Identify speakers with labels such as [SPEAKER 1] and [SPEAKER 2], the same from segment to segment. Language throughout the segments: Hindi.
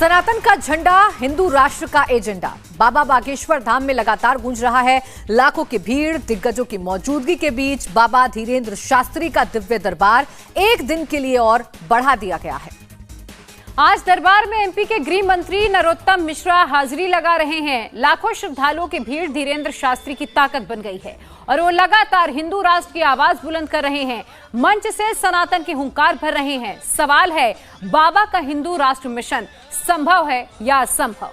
[SPEAKER 1] सनातन का झंडा हिंदू राष्ट्र का एजेंडा। बाबा बागेश्वर धाम में लगातार गूंज रहा है। लाखों की भीड़, दिग्गजों की मौजूदगी के बीच बाबा धीरेन्द्र शास्त्री का दिव्य दरबार एक दिन के लिए और बढ़ा दिया गया है।
[SPEAKER 2] आज दरबार में एमपी के गृह मंत्री नरोत्तम मिश्रा हाजिरी लगा रहे हैं। लाखों श्रद्धालुओं की भीड़ धीरेन्द्र शास्त्री की ताकत बन गई है और वो लगातार हिंदू राष्ट्र की आवाज बुलंद कर रहे हैं, मंच से सनातन की हुंकार भर रहे हैं। सवाल है, बाबा का हिंदू राष्ट्र मिशन संभव है या असंभव?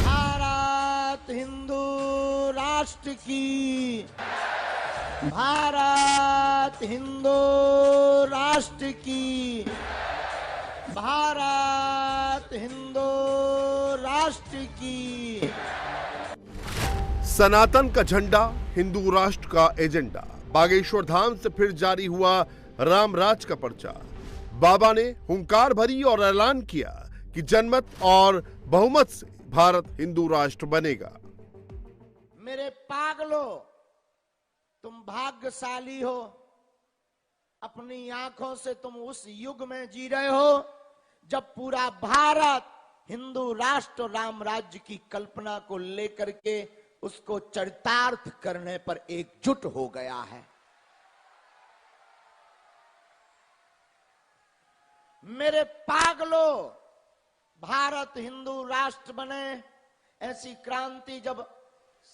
[SPEAKER 3] भारत हिंदू राष्ट्र की, भारत हिंदू राष्ट्र की, भारत हिंदू राष्ट्र की।
[SPEAKER 4] सनातन का झंडा हिंदू राष्ट्र का एजेंडा। बागेश्वर धाम से फिर जारी हुआ रामराज का पर्चा। बाबा ने हुंकार भरी और ऐलान किया कि जनमत और बहुमत से भारत हिंदू राष्ट्र बनेगा।
[SPEAKER 3] मेरे पागलों, तुम भाग्यशाली हो। अपनी आंखों से तुम उस युग में जी रहे हो जब पूरा भारत हिंदू राष्ट्र राम राज्य की कल्पना को लेकर के उसको चरितार्थ करने पर एकजुट हो गया है। मेरे पागलों, भारत हिंदू राष्ट्र बने, ऐसी क्रांति जब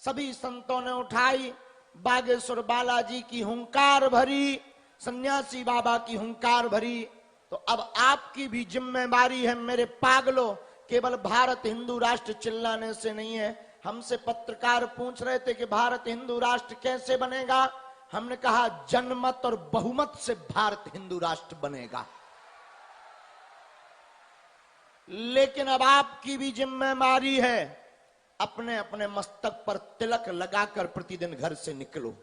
[SPEAKER 3] सभी संतों ने उठाई, बागेश्वर बालाजी की हुंकार भरी, सन्यासी बाबा की हुंकार भरी, तो अब आपकी भी जिम्मेदारी है मेरे पागलों। केवल भारत हिंदू राष्ट्र चिल्लाने से नहीं है। हमसे पत्रकार पूछ रहे थे कि भारत हिंदू राष्ट्र कैसे बनेगा। हमने कहा जनमत और बहुमत से भारत हिंदू राष्ट्र बनेगा। लेकिन अब आपकी भी जिम्मेदारी है, अपने अपने मस्तक पर तिलक लगाकर प्रतिदिन घर से निकलो।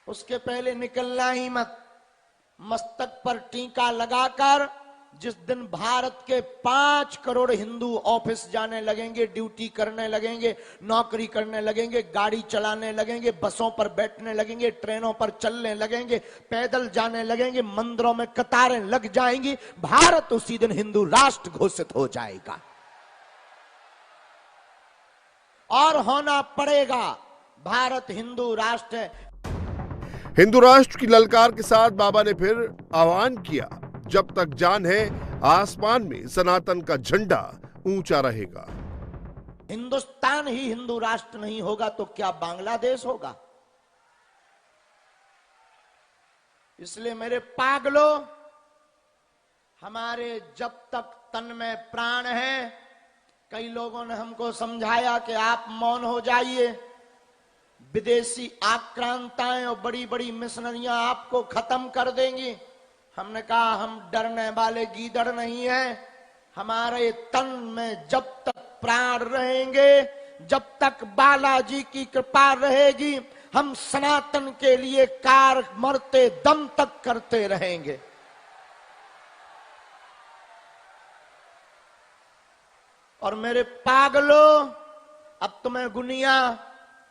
[SPEAKER 3] उसके पहले निकलना ही मत। मस्तक पर टीका लगाकर जिस दिन भारत के 5 करोड़ हिंदू ऑफिस जाने लगेंगे, ड्यूटी करने लगेंगे, नौकरी करने लगेंगे, गाड़ी चलाने लगेंगे, बसों पर बैठने लगेंगे, ट्रेनों पर चलने लगेंगे, पैदल जाने लगेंगे, मंदिरों में कतारें लग जाएंगी, भारत उसी दिन हिंदू राष्ट्र घोषित हो जाएगा। और होना पड़ेगा। भारत हिंदू राष्ट्र है।
[SPEAKER 4] हिंदू राष्ट्र की ललकार के साथ बाबा ने फिर आह्वान किया, जब तक जान है आसमान में सनातन का झंडा ऊंचा रहेगा।
[SPEAKER 3] हिंदुस्तान ही हिंदू राष्ट्र नहीं होगा तो क्या बांग्लादेश होगा? इसलिए मेरे पागलों, हमारे जब तक तन में प्राण है, कई लोगों ने हमको समझाया कि आप मौन हो जाइए, विदेशी आक्रांताएं और बड़ी बड़ी मिशनरियां आपको खत्म कर देंगी। हमने कहा हम डरने वाले गीदड़ नहीं हैं। हमारे तन में जब तक प्राण रहेंगे, जब तक बालाजी की कृपा रहेगी, हम सनातन के लिए कार्य मरते दम तक करते रहेंगे। और मेरे पागलों, अब तुम्हें गुनिया,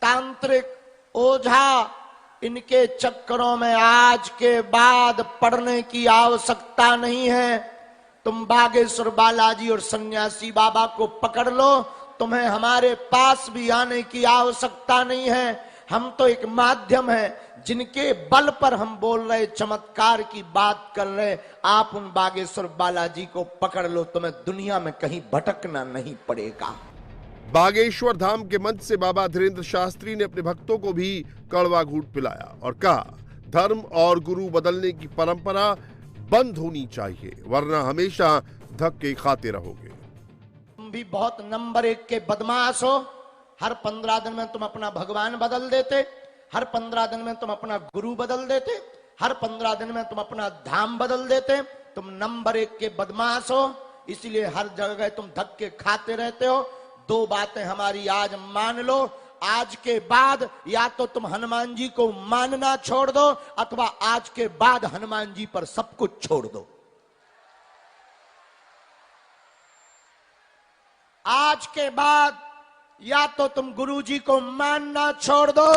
[SPEAKER 3] तांत्रिक, ओझा, इनके चक्करों में आज के बाद पड़ने की आवश्यकता नहीं है। तुम बागेश्वर बालाजी और सन्यासी बाबा को पकड़ लो। तुम्हें हमारे पास भी आने की आवश्यकता नहीं है। हम तो एक माध्यम है जिनके बल पर हम बोल रहे, चमत्कार की बात कर रहे। आप उन बागेश्वर बालाजी को पकड़ लो, तुम्हें दुनिया में कहीं भटकना नहीं पड़ेगा।
[SPEAKER 4] बागेश्वर धाम के मंच से बाबा धीरेन्द्र शास्त्री ने अपने भक्तों को भी कड़वा घूंट पिलाया और कहा, धर्म और गुरु बदलने की परंपरा बंद होनी चाहिए, वरना हमेशा धक्के खाते रहोगे।
[SPEAKER 3] तुम भी बहुत नंबर 1 के बदमाश हो। हर 15 दिन में तुम अपना भगवान बदल देते, हर 15 दिन में तुम अपना गुरु बदल देते, हर 15 दिन में तुम अपना धाम बदल देते। तुम नंबर 1 के बदमाश हो, इसीलिए हर जगह तुम धक्के खाते रहते हो। 2 बातें हमारी आज मान लो, आज के बाद या तो तुम हनुमान जी को मानना छोड़ दो, अथवा आज के बाद हनुमान जी पर सब कुछ छोड़ दो। आज के बाद या तो तुम गुरुजी को मानना छोड़ दो,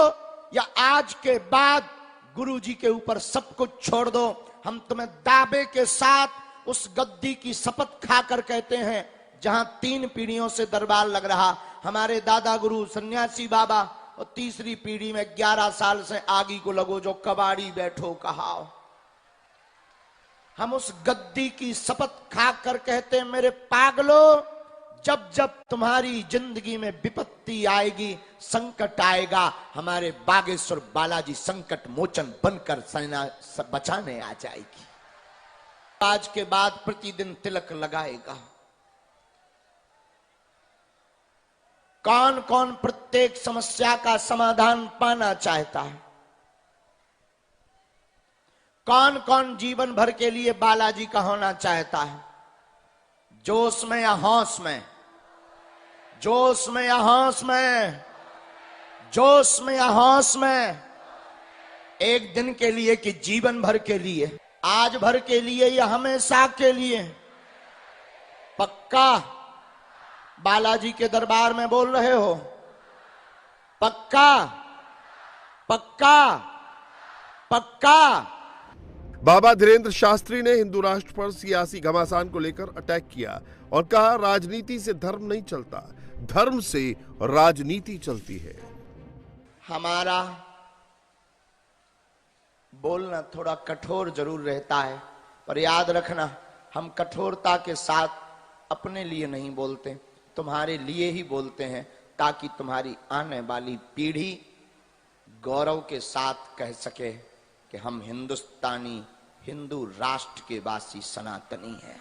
[SPEAKER 3] या आज के बाद गुरुजी के ऊपर सब कुछ छोड़ दो। हम तुम्हें दावे के साथ उस गद्दी की शपथ खाकर कहते हैं, जहां 3 पीढ़ियों से दरबार लग रहा, हमारे दादा गुरु सन्यासी बाबा, और तीसरी पीढ़ी में 11 साल से आगी को लगो जो कबाड़ी बैठो कहाओ। हम उस गद्दी की शपथ खाकर कहते हैं, मेरे पागलों, जब जब तुम्हारी जिंदगी में विपत्ति आएगी, संकट आएगा, हमारे बागेश्वर बालाजी संकट मोचन बनकर सेना बचाने आ जाएगी। आज के बाद प्रतिदिन तिलक लगाएगा। कौन कौन प्रत्येक समस्या का समाधान पाना चाहता है? कौन कौन जीवन भर के लिए बालाजी का होना चाहता है? जोश में या होश में? जोश में या होश में? जोश में या होश में? एक दिन के लिए कि जीवन भर के लिए? आज भर के लिए या हमेशा के लिए? पक्का बालाजी के दरबार में बोल रहे हो? पक्का पक्का पक्का?
[SPEAKER 4] बाबा धीरेंद्र शास्त्री ने हिंदू राष्ट्र पर सियासी घमासान को लेकर अटैक किया और कहा, राजनीति से धर्म नहीं चलता, धर्म से राजनीति चलती है।
[SPEAKER 3] हमारा बोलना थोड़ा कठोर जरूर रहता है, पर याद रखना, हम कठोरता के साथ अपने लिए नहीं बोलते, तुम्हारे लिए ही बोलते हैं, ताकि तुम्हारी आने वाली पीढ़ी गौरव के साथ कह सके कि हम हिंदुस्तानी, हिंदू राष्ट्र के वासी सनातनी हैं।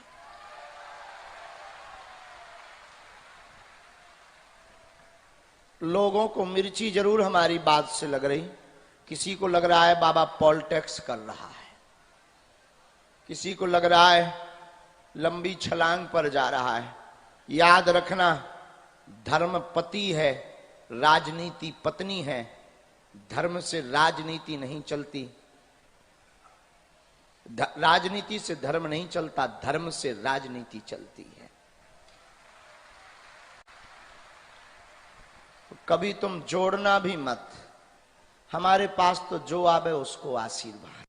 [SPEAKER 3] लोगों को मिर्ची जरूर हमारी बात से लग रही, किसी को लग रहा है बाबा पॉलिटिक्स कर रहा है, किसी को लग रहा है लंबी छलांग पर जा रहा है। याद रखना, धर्म पति है, राजनीति पत्नी है। धर्म से राजनीति नहीं चलती, राजनीति से धर्म नहीं चलता, धर्म से राजनीति चलती है। कभी तुम जोड़ना भी मत, हमारे पास तो जो आवे उसको आशीर्वाद।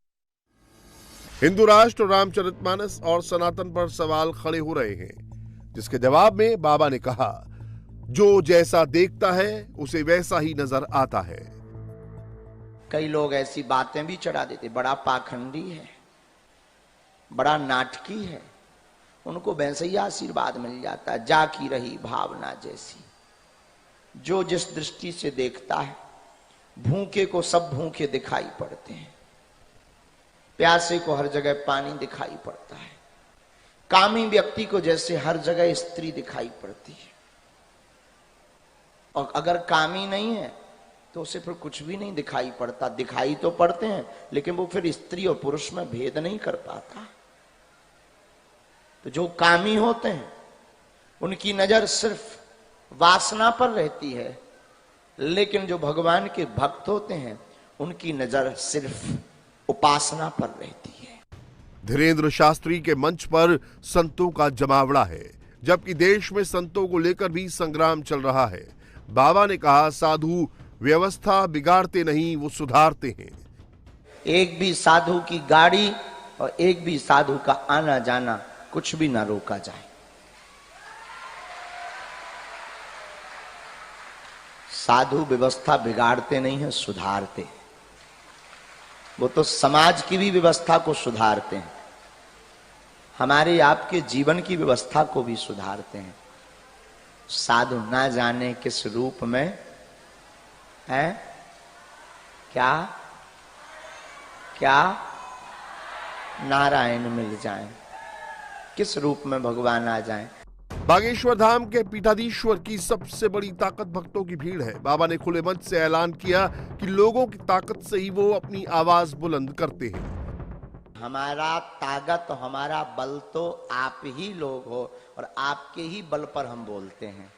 [SPEAKER 4] हिंदू राष्ट्र, रामचरितमानस और सनातन पर सवाल खड़े हो रहे हैं, जिसके जवाब में बाबा ने कहा, जो जैसा देखता है उसे वैसा ही नजर आता है।
[SPEAKER 3] कई लोग ऐसी बातें भी चढ़ा देते, बड़ा पाखंडी है, बड़ा नाटकी है, उनको वैसे ही आशीर्वाद मिल जाता है। जा की रही भावना जैसी। जो जिस दृष्टि से देखता है, भूखे को सब भूखे दिखाई पड़ते हैं, प्यासे को हर जगह पानी दिखाई पड़ता है, कामी व्यक्ति को जैसे हर जगह स्त्री दिखाई पड़ती है, और अगर कामी नहीं है तो उसे फिर कुछ भी नहीं दिखाई पड़ता। दिखाई तो पड़ते हैं, लेकिन वो फिर स्त्री और पुरुष में भेद नहीं कर पाता। तो जो कामी होते हैं उनकी नजर सिर्फ वासना पर रहती है, लेकिन जो भगवान के भक्त होते हैं उनकी नजर सिर्फ उपासना पर रहती है।
[SPEAKER 4] धीरेंद्र शास्त्री के मंच पर संतों का जमावड़ा है, जबकि देश में संतों को लेकर भी संग्राम चल रहा है। बाबा ने कहा, साधु व्यवस्था बिगाड़ते नहीं, वो सुधारते हैं।
[SPEAKER 3] एक भी साधु की गाड़ी और एक भी साधु का आना जाना कुछ भी ना रोका जाए। साधु व्यवस्था बिगाड़ते नहीं है, सुधारते हैं। वो तो समाज की भी व्यवस्था को सुधारते हैं, हमारे आपके जीवन की व्यवस्था को भी सुधारते हैं। साधु ना जाने किस रूप में है, क्या क्या नारायण मिल जाएं, किस रूप में भगवान आ जाएं।
[SPEAKER 4] बागेश्वर धाम के पीठाधीश्वर की सबसे बड़ी ताकत भक्तों की भीड़ है। बाबा ने खुले मंच से ऐलान किया कि लोगों की ताकत से ही वो अपनी आवाज बुलंद करते हैं।
[SPEAKER 3] हमारा ताकत, हमारा बल तो आप ही लोग हो, और आपके ही बल पर हम बोलते हैं।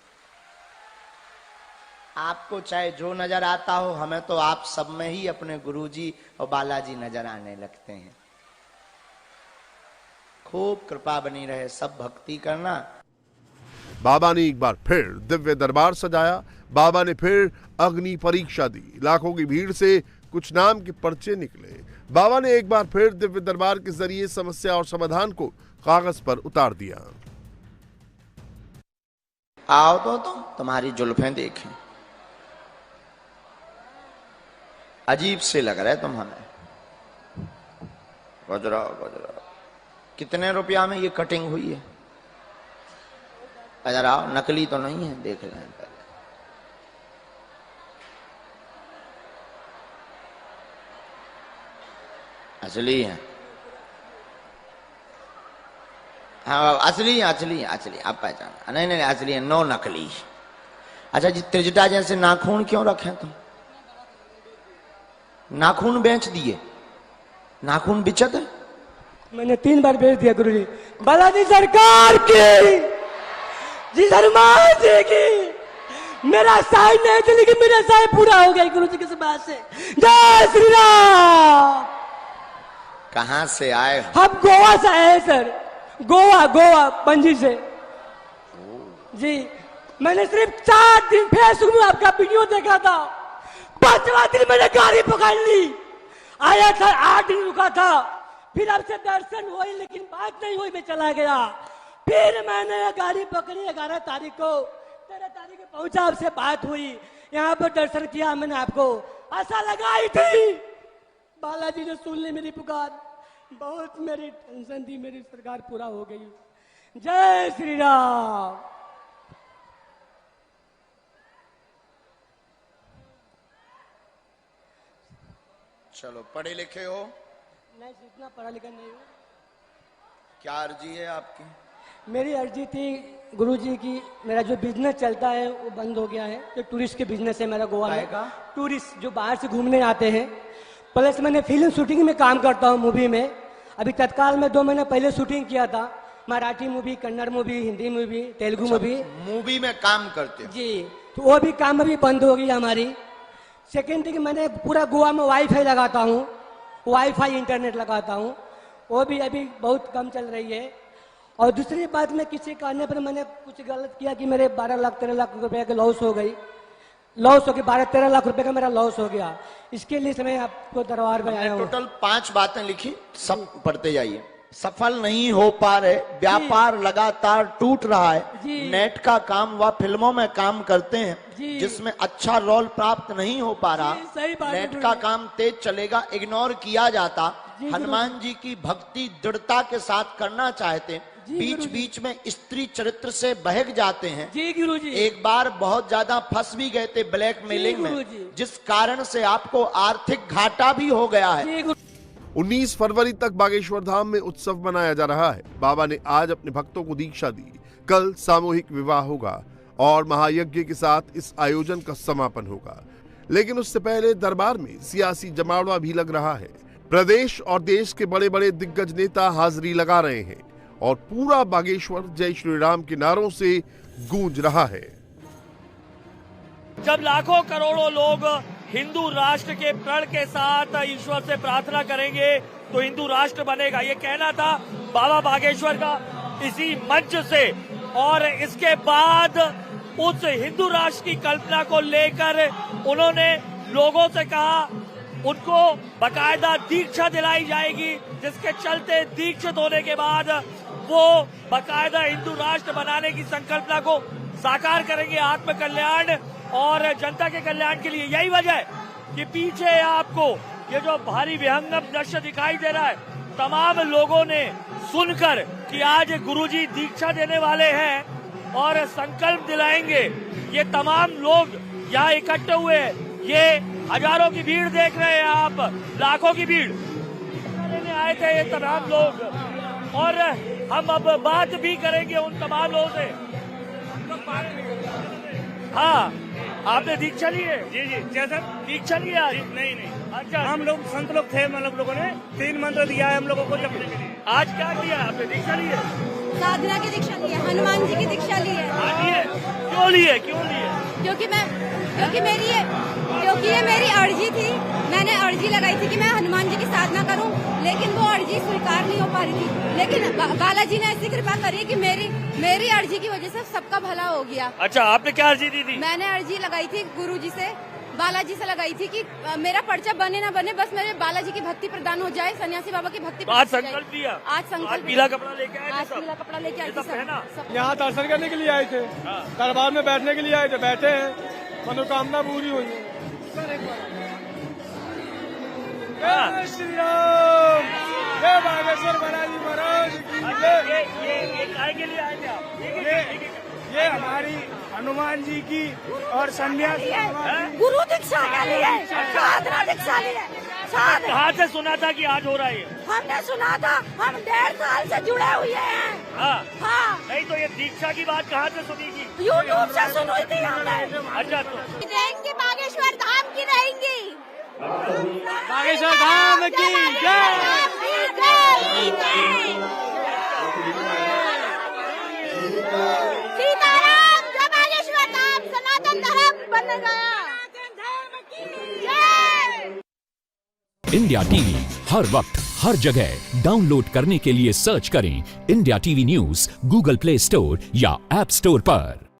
[SPEAKER 3] आपको चाहे जो नजर आता हो, हमें तो आप सब में ही अपने गुरुजी और बालाजी नजर आने लगते हैं। खूब कृपा बनी रहे, सब भक्ति करना।
[SPEAKER 4] बाबा ने एक बार फिर दिव्य दरबार सजाया। बाबा ने फिर अग्नि परीक्षा दी। लाखों की भीड़ से कुछ नाम के पर्चे निकले। बाबा ने एक बार फिर दिव्य दरबार के जरिए समस्या और समाधान को कागज पर उतार दिया।
[SPEAKER 3] आओ तो तुम्हारी जुल्फें देखें, अजीब से लग रहा है तुम हमें। गुजराओ गुजराओ, कितने रुपया में ये कटिंग हुई है? अगर आओ, नकली तो नहीं है, देख लें पहले। असली है? हाँ असली है, असली है, असली आप पहचाना? नहीं नहीं असली है, नो नकली। अच्छा जी, त्रिजटा जैसे नाखून क्यों रखे तुम? नाखून बेच दिए? नाखून बिचत है?
[SPEAKER 5] मैंने 3 बार बेच दिया गुरुजी। बालाजी सरकार की, जी हनुमान जी की। मेरा साई नहीं थी लेकिन मेरा साई पूरा हो गया गुरुजी की बात से। जय श्री राम।
[SPEAKER 3] कहां से आए?
[SPEAKER 5] हम गोवा से आए सर, गोवा पणजी से जी। मैंने सिर्फ 4 दिन फेसबुक में आपका वीडियो देखा था। 5वां दिन मैंने गाड़ी पकड़ ली। आया था, 8 दिन रुका था, फिर आपसे दर्शन हुई लेकिन बात नहीं हुई, मैं चला गया। फिर मैंने गाड़ी पकड़ी 11 तारीख को, 13 तारीख को पहुंचा, आपसे बात हुई, यहाँ पर दर्शन किया मैंने आपको। आशा लगाई थी, बालाजी ने सुन ली मेरी पुकार। बहुत मेरी टेंशन थी, मेरी सरकार पूरा हो गई। जय श्री राम।
[SPEAKER 3] चलो, पढ़े लिखे हो?
[SPEAKER 5] नहीं, इतना पढ़ा लिखा नहीं हूँ।
[SPEAKER 3] क्या अर्जी है आपकी?
[SPEAKER 5] मेरी अर्जी थी गुरुजी की, मेरा जो बिजनेस चलता है वो बंद हो गया है। जो टूरिस्ट के बिजनेस है मेरा गोवा में, टूरिस्ट जो बाहर से घूमने आते हैं। प्लस मैंने फिल्म शूटिंग में काम करता हूँ, मूवी में। अभी तत्काल में 2 महीने पहले शूटिंग किया था, Marathi movie, Kannada movie, Hindi movie, Telugu movie.
[SPEAKER 3] Movie में काम करते हो?
[SPEAKER 5] जी, तो वो भी काम अभी बंद हो गई हमारी। सेकेंड थिंग, मैंने पूरा गोवा में वाईफाई लगाता हूँ, वाईफाई इंटरनेट लगाता हूँ, वो भी अभी बहुत कम चल रही है। और दूसरी बात, मैं किसी कहने पर मैंने कुछ गलत किया कि मेरे 12 लाख 13 लाख रुपए का लॉस हो गई, 12-13 लाख रुपए का मेरा लॉस हो गया। इसके लिए मैं आपको दरबार में आया हूँ।
[SPEAKER 3] टोटल 5 बातें लिखी, सब पढ़ते जाइए। सफल नहीं हो पा रहे, व्यापार लगातार टूट रहा है, नेट का काम व फिल्मों में काम करते हैं जिसमें अच्छा रोल प्राप्त नहीं हो पा रहा, नेट का काम तेज चलेगा, इग्नोर किया जाता, हनुमान जी की भक्ति दृढ़ता के साथ करना चाहते, बीच बीच में स्त्री चरित्र से बहक जाते हैं।
[SPEAKER 5] जी गुरुजी।
[SPEAKER 3] एक बार बहुत ज्यादा फंस भी गए थे ब्लैकमेलिंग में, जिस कारण से आपको आर्थिक घाटा भी हो गया है।
[SPEAKER 4] 19 फरवरी तक बागेश्वर धाम में उत्सव मनाया जा रहा है। बाबा ने आज अपने भक्तों को दीक्षा दी। कल सामूहिक विवाह होगा और महायज्ञ के साथ इस आयोजन का समापन होगा। लेकिन उससे पहले दरबार में सियासी जमावड़ा भी लग रहा है। प्रदेश और देश के बड़े बड़े दिग्गज नेता हाजिरी लगा रहे हैं और पूरा बागेश्वर जय श्री राम के नारों से गूंज रहा है।
[SPEAKER 6] जब लाखों करोड़ों लोग हिंदू राष्ट्र के प्रण के साथ ईश्वर से प्रार्थना करेंगे तो हिंदू राष्ट्र बनेगा, ये कहना था बाबा बागेश्वर का इसी मंच से। और इसके बाद उस हिंदू राष्ट्र की कल्पना को लेकर उन्होंने लोगों से कहा, उनको बकायदा दीक्षा दिलाई जाएगी, जिसके चलते दीक्षित होने के बाद वो बकायदा हिंदू राष्ट्र बनाने की संकल्पना को साकार करेंगे, आत्म कल्याण और जनता के कल्याण के लिए। यही वजह है कि पीछे आपको ये जो भारी विहंगम दृश्य दिखाई दे रहा है, तमाम लोगों ने सुनकर कि आज गुरुजी दीक्षा देने वाले हैं और संकल्प दिलाएंगे, ये तमाम लोग यहाँ इकट्ठे हुए हैं। ये हजारों की भीड़ देख रहे हैं आप, लाखों की भीड़ लेने आए थे ये तमाम लोग। और हम अब बात भी करेंगे उन तमाम लोगों से। हाँ, आपने दीक्षा ली है? जी जी। जैसा दीक्षा ली है आज? नहीं नहीं। अच्छा, हम लोग संत लोग थे, मतलब लोगों ने 3 मंत्र दिया है हम लोगों को जपने के लिए। आज क्या लिया आपने? दीक्षा ली है?
[SPEAKER 7] साधना की दीक्षा ली है, हनुमान जी की दीक्षा ली है।
[SPEAKER 6] क्यों ली है? क्यों ली है?
[SPEAKER 7] क्योंकि ये मेरी अर्जी थी। मैंने अर्जी लगाई थी कि मैं हनुमान जी की साधना करूं, लेकिन वो अर्जी स्वीकार नहीं हो पा रही थी। लेकिन बालाजी ने ऐसी कृपा करी कि मेरी अर्जी की वजह से सबका भला हो गया।
[SPEAKER 6] अच्छा, आपने क्या अर्जी दी थी?
[SPEAKER 7] मैंने अर्जी लगाई थी गुरुजी से, बालाजी से लगाई थी कि मेरा पर्चा बने ना बने, बस मेरे बालाजी की भक्ति प्रदान हो जाए, सन्यासी बाबा की भक्ति।
[SPEAKER 6] आज संकल्प लिया?
[SPEAKER 7] आज संकल्प,
[SPEAKER 6] पीला कपड़ा लेके आए थे?
[SPEAKER 7] आज पीला कपड़ा लेके आए थे।
[SPEAKER 8] यहाँ दर्शन करने के लिए आए थे, दरबार में बैठने के लिए आए थे, बैठे हैं, मनोकामना पूरी हुई है। जय श्री राम, जय बागेश्वर बालाजी महाराज की जय।
[SPEAKER 6] ये काय के लिए आए थे आप?
[SPEAKER 8] ये हमारी हनुमान जी की और सन्यासी
[SPEAKER 7] गुरु दीक्षा के लिए, साधना दीक्षा लिए।
[SPEAKER 6] कहाँ से सुना था कि आज हो रहा है?
[SPEAKER 7] हमने सुना था, हम 1.5 साल से जुड़े हुए हैं। हाँ।
[SPEAKER 6] नहीं तो ये दीक्षा की बात कहाँ से सुनी थी?
[SPEAKER 7] यूट्यूब से सुनी थी हमने।
[SPEAKER 6] अच्छा, तो
[SPEAKER 7] रहेंगी बागेश्वर धाम की रहेंगी।
[SPEAKER 8] बागेश्वर धाम की जय।
[SPEAKER 7] सीताराम, जय बागेश्वर धाम, सनातन धर्म बन गया।
[SPEAKER 9] इंडिया टीवी हर वक्त हर जगह डाउनलोड करने के लिए सर्च करें India TV news Google play store या ऐप स्टोर पर।